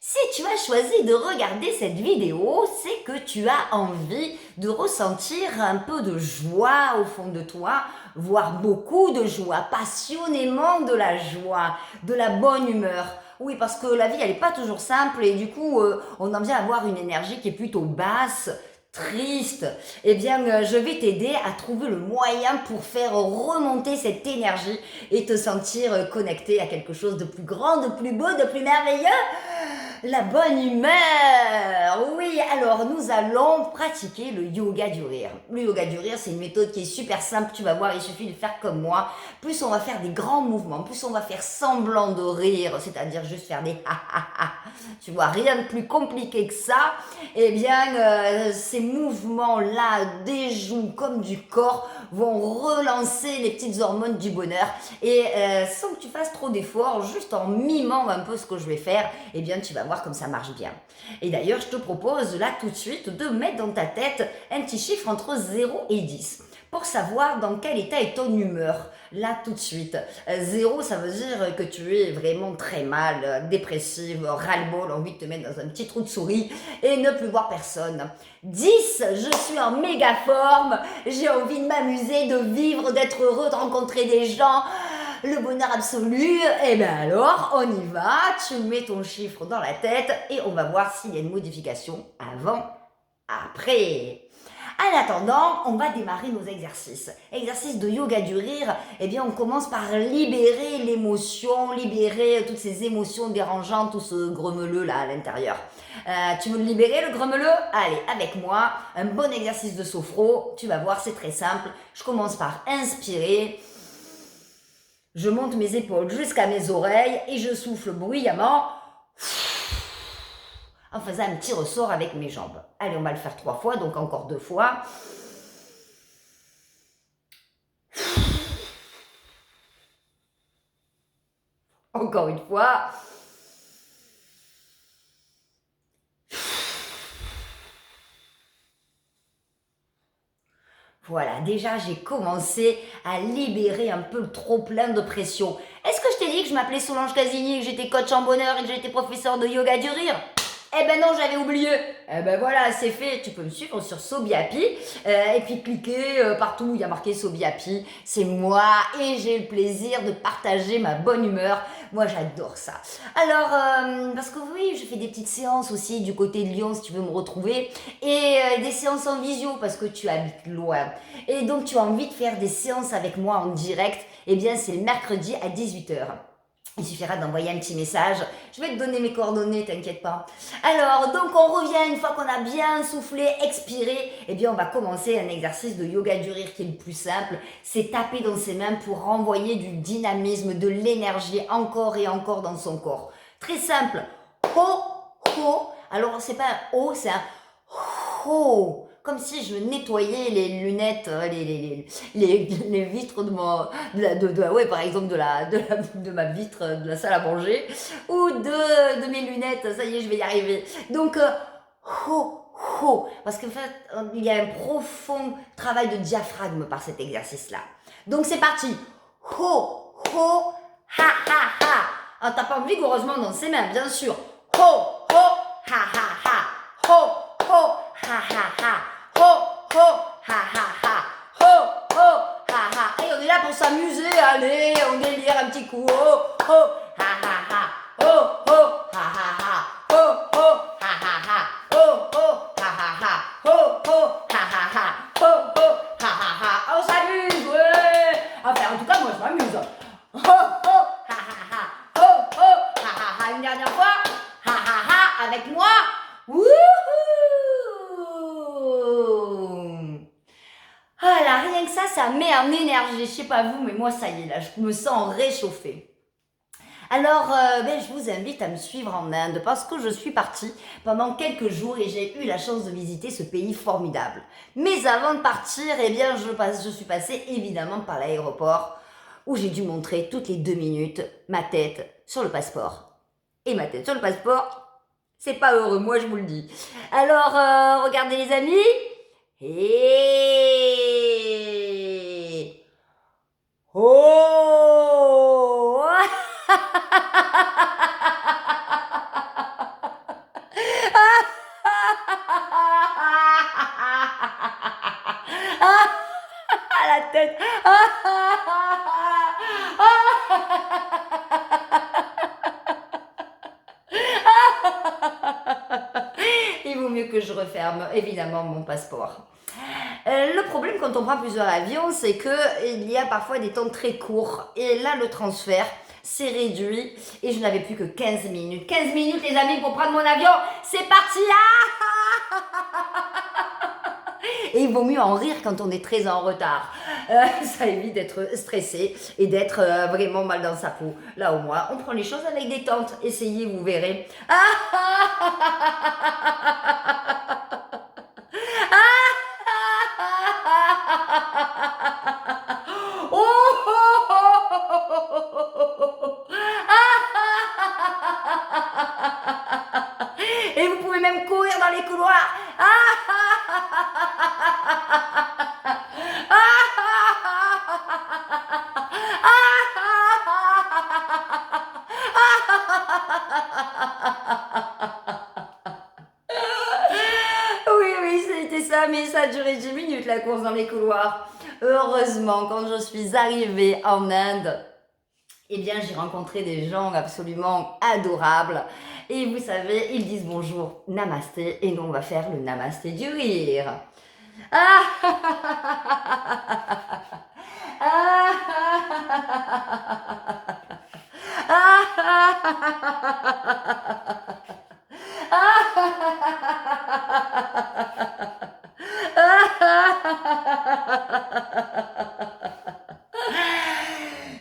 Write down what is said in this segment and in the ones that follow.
Si tu as choisi de regarder cette vidéo, c'est que tu as envie de ressentir un peu de joie au fond de toi, voire beaucoup de joie, passionnément de la joie, de la bonne humeur. Oui, parce que la vie, elle n'est pas toujours simple et du coup, on en vient à avoir une énergie qui est plutôt basse, triste. Eh bien, je vais t'aider à trouver le moyen pour faire remonter cette énergie et te sentir connecté à quelque chose de plus grand, de plus beau, de plus merveilleux. La bonne humeur. Oui, alors nous allons pratiquer le yoga du rire. Le yoga du rire, c'est une méthode qui est super simple, tu vas voir, il suffit de faire comme moi. Plus on va faire des grands mouvements, plus on va faire semblant de rire, c'est-à-dire juste faire des ha ha ha. Tu vois, rien de plus compliqué que ça. Eh bien, ces mouvements-là des joues comme du corps vont relancer les petites hormones du bonheur et sans que tu fasses trop d'efforts, juste en mimant un peu ce que je vais faire, eh bien tu vas voir comme ça marche bien. Et d'ailleurs, je te propose là tout de suite de mettre dans ta tête un petit chiffre entre 0 et 10 pour savoir dans quel état est ton humeur. Là tout de suite. 0, ça veut dire que tu es vraiment très mal, dépressive, ras-le-bol, envie de te mettre dans un petit trou de souris et ne plus voir personne. 10, je suis en méga forme, j'ai envie de m'amuser, de vivre, d'être heureux, de rencontrer des gens, le bonheur absolu. Et bien alors, on y va, tu mets ton chiffre dans la tête et on va voir s'il y a une modification avant, après. En attendant, on va démarrer nos exercices. Exercice de yoga du rire, eh bien on commence par libérer l'émotion, libérer toutes ces émotions dérangeantes, tout ce grommeleux là à l'intérieur. Tu veux le libérer le grommeleux? Allez, avec moi, un bon exercice de sophro, tu vas voir c'est très simple. Je commence par inspirer, je monte mes épaules jusqu'à mes oreilles et je souffle bruyamment en faisant un petit ressort avec mes jambes. Allez, on va le faire 3 fois, donc encore 2 fois. Encore une fois. Voilà, déjà j'ai commencé à libérer un peu le trop-plein de pression. Est-ce que je t'ai dit que je m'appelais Solange Casigny, que j'étais coach en bonheur et que j'étais professeur de yoga du rire? Eh ben non, j'avais oublié. Eh ben voilà, c'est fait. Tu peux me suivre sur Sobiapi et puis cliquer partout où il y a marqué Sobiapi. C'est moi et j'ai le plaisir de partager ma bonne humeur. Moi, j'adore ça. Alors, parce que oui, je fais des petites séances aussi du côté de Lyon si tu veux me retrouver et des séances en visio parce que tu habites loin. Et donc, tu as envie de faire des séances avec moi en direct. Eh bien, c'est le mercredi à 18h. Il suffira d'envoyer un petit message. Je vais te donner mes coordonnées, t'inquiète pas. Alors, donc on revient une fois qu'on a bien soufflé, expiré. Eh bien, on va commencer un exercice de yoga du rire qui est le plus simple. C'est taper dans ses mains pour renvoyer du dynamisme, de l'énergie encore et encore dans son corps. Très simple. Ho, ho. Alors, c'est pas un ho, c'est un ho. Comme si je nettoyais les lunettes, les vitres ouais, par exemple de ma vitre de la salle à manger ou de mes lunettes. Ça y est, je vais y arriver. Donc, ho, ho, parce qu'en fait, il y a un profond travail de diaphragme par cet exercice-là. Donc, c'est parti. Ho, ho, ha, ha, ha. En tapant vigoureusement dans ses mains, bien sûr. Ho, ho, ha, ha, ha. Ho, ho, ha, ha, ha. Ho, ho, ha, ha, ha. Ho, ho, ha, ha. Et on est là pour s'amuser. Allez, on délire un petit coup. Ho, ho, ha, ha, ha. Ho, ho, ha, ha, ha. Ho, ho, ha, ha, ha. Ho, ho, ha, ha, ha. Ho, ho, ha, ha, ha. Ho, ho, ha, ha, ha. On s'amuse, ouais. Enfin, en tout cas, moi, je m'amuse. Ho, ho, ha, ha, ha. Ho, ho, ha, ha, ha. Une dernière fois. Ha, ha, ha. Avec moi. Wouhou! Ah là, rien que ça met en énergie. Je sais pas vous, mais moi, ça y est, là, je me sens réchauffée. Alors, je vous invite à me suivre en Inde parce que je suis partie pendant quelques jours et j'ai eu la chance de visiter ce pays formidable. Mais avant de partir, eh bien, je suis passée évidemment par l'aéroport où j'ai dû montrer toutes les 2 minutes ma tête sur le passeport. Et ma tête sur le passeport, c'est pas heureux, moi je vous le dis. Alors, regardez les amis. Et... Oh tête. Il vaut mieux que je referme évidemment mon passeport. Le problème quand on prend plusieurs avions, c'est qu'il y a parfois des temps très courts. Et là, le transfert s'est réduit et je n'avais plus que 15 minutes. 15 minutes, les amis, pour prendre mon avion. C'est parti. Et il vaut mieux en rire quand on est très en retard. Ça évite d'être stressé et d'être vraiment mal dans sa peau. Là, au moins, on prend les choses avec détente. Essayez, vous verrez. Et vous pouvez même courir dans les couloirs. Oui, oui, c'était ça, mais ça a duré 10 minutes la course dans les couloirs. Heureusement, quand je suis arrivée en Inde, eh bien, j'ai rencontré des gens absolument adorables. Et vous savez, ils disent bonjour, namasté, et nous, on va faire le namasté du rire. Ah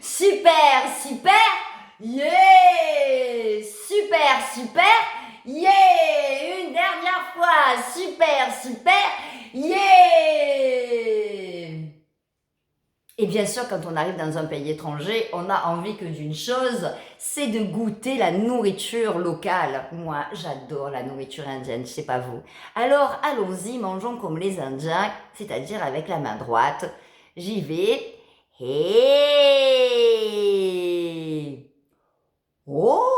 Super, super, yeah! Super, super, yeah! Une dernière fois, super, super, yeah! Et bien sûr, quand on arrive dans un pays étranger, on a envie que d'une chose, c'est de goûter la nourriture locale. Moi, j'adore la nourriture indienne, je sais pas vous. Alors, allons-y, mangeons comme les Indiens, c'est-à-dire avec la main droite. J'y vais. Hey! Oh!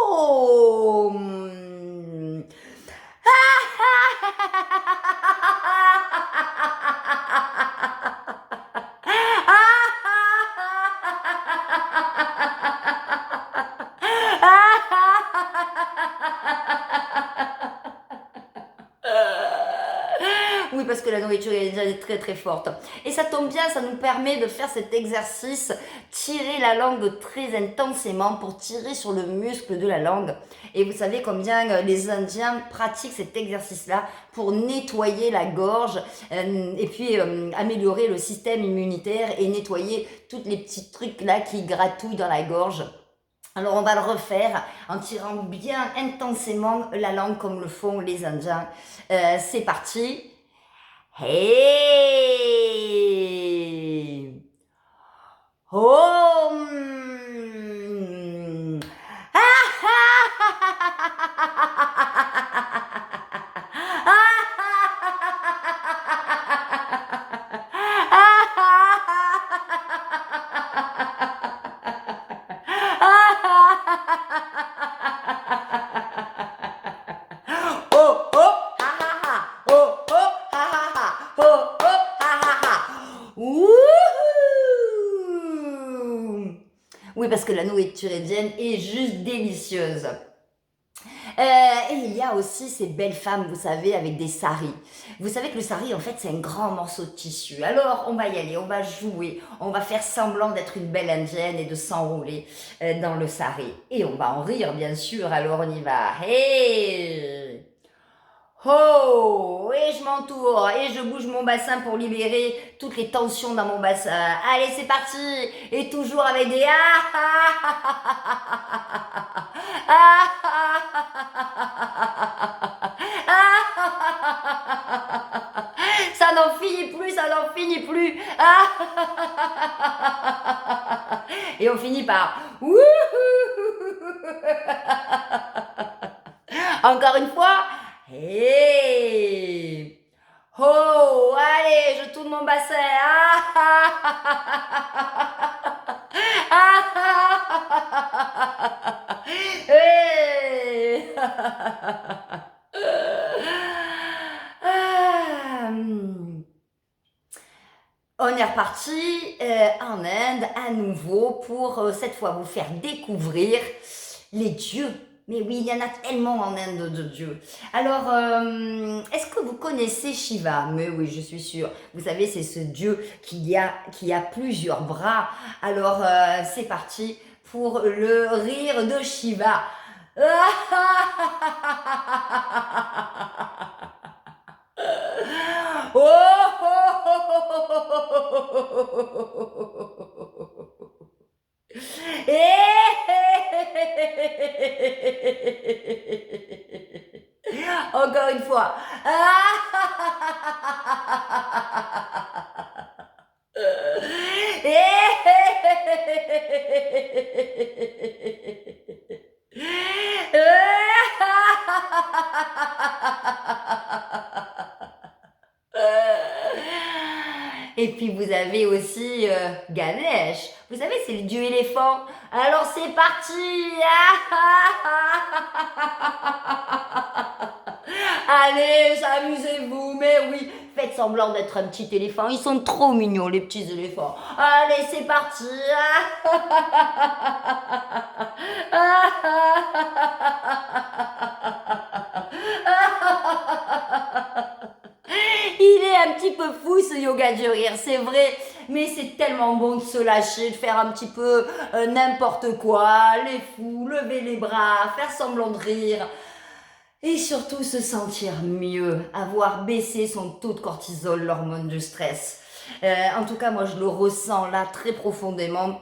Oui, parce que la nourriture est très très forte. Et ça tombe bien, ça nous permet de faire cet exercice, tirer la langue très intensément pour tirer sur le muscle de la langue. Et vous savez combien les Indiens pratiquent cet exercice-là pour nettoyer la gorge et puis améliorer le système immunitaire et nettoyer tous les petits trucs là qui gratouillent dans la gorge. Alors on va le refaire en tirant bien intensément la langue comme le font les Indiens. C'est parti. Hey! Oh! Oh, oh, ha, ha, ha. Oh, oh, ha, ha, ha. Oh, oh, ha, ha, ha. Wouhou! Oui, parce que la nourriture indienne est juste délicieuse. Et il y a aussi ces belles femmes, vous savez, avec des saris. Vous savez que le sari, en fait, c'est un grand morceau de tissu. Alors, on va y aller, on va jouer, on va faire semblant d'être une belle indienne et de s'enrouler dans le sari. Et on va en rire, bien sûr, alors on y va. Hey! Oh! Et je m'entoure, et je bouge mon bassin pour libérer toutes les tensions dans mon bassin. Allez, c'est parti! Et toujours avec des Ça n'en finit plus, ça n'en finit plus. Et on finit par encore une fois. Hey! Oh, allez, je tourne mon bassin. Hey! On on est reparti en Inde à nouveau pour cette fois vous faire découvrir les dieux. Mais oui, il y en a tellement en Inde de dieux. Alors, est-ce que vous connaissez Shiva? Mais oui, je suis sûre. Vous savez, c'est ce dieu qui a plusieurs bras. Alors, c'est parti pour le rire de Shiva. Encore une fois. Et puis vous avez aussi Ganesh. Vous savez, c'est le dieu éléphant. Alors c'est parti. Allez, amusez-vous. Mais oui, faites semblant d'être un petit éléphant. Ils sont trop mignons, les petits éléphants. Allez, c'est parti. Il est un petit peu fou ce yoga du rire, c'est vrai, mais c'est tellement bon de se lâcher, de faire un petit peu n'importe quoi, les fous, lever les bras, faire semblant de rire et surtout se sentir mieux, avoir baissé son taux de cortisol, l'hormone du stress. En tout cas, moi je le ressens là très profondément.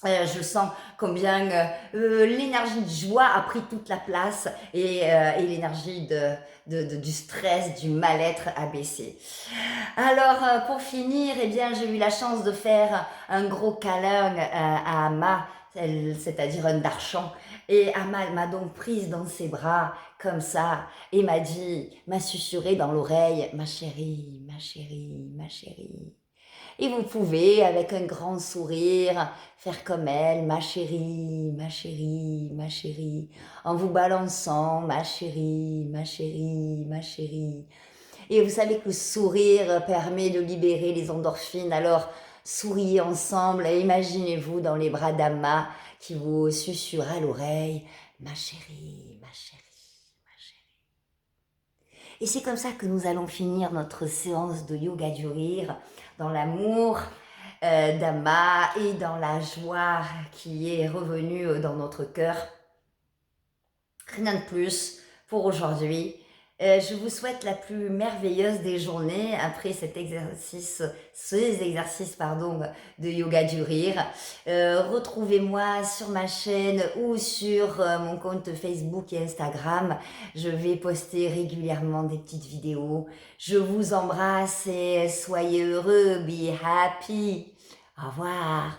Je sens combien l'énergie de joie a pris toute la place et l'énergie du stress, du mal-être a baissé. Alors, pour finir, eh bien, j'ai eu la chance de faire un gros câlin à Amma, c'est-à-dire un darchan. Et Amma m'a donc prise dans ses bras, comme ça, et m'a susurré dans l'oreille, ma chérie, ma chérie, ma chérie. Et vous pouvez, avec un grand sourire, faire comme elle, ma chérie, ma chérie, ma chérie, en vous balançant, ma chérie, ma chérie, ma chérie. Et vous savez que le sourire permet de libérer les endorphines, alors souriez ensemble et imaginez-vous dans les bras d'Amma qui vous susurre à l'oreille, ma chérie, ma chérie, ma chérie. Et c'est comme ça que nous allons finir notre séance de yoga du rire, dans l'amour d'Amma et dans la joie qui est revenue dans notre cœur. Rien de plus pour aujourd'hui. Je vous souhaite la plus merveilleuse des journées après ces exercices de yoga du rire. Retrouvez-moi sur ma chaîne ou sur mon compte Facebook et Instagram. Je vais poster régulièrement des petites vidéos. Je vous embrasse et soyez heureux, be happy. Au revoir.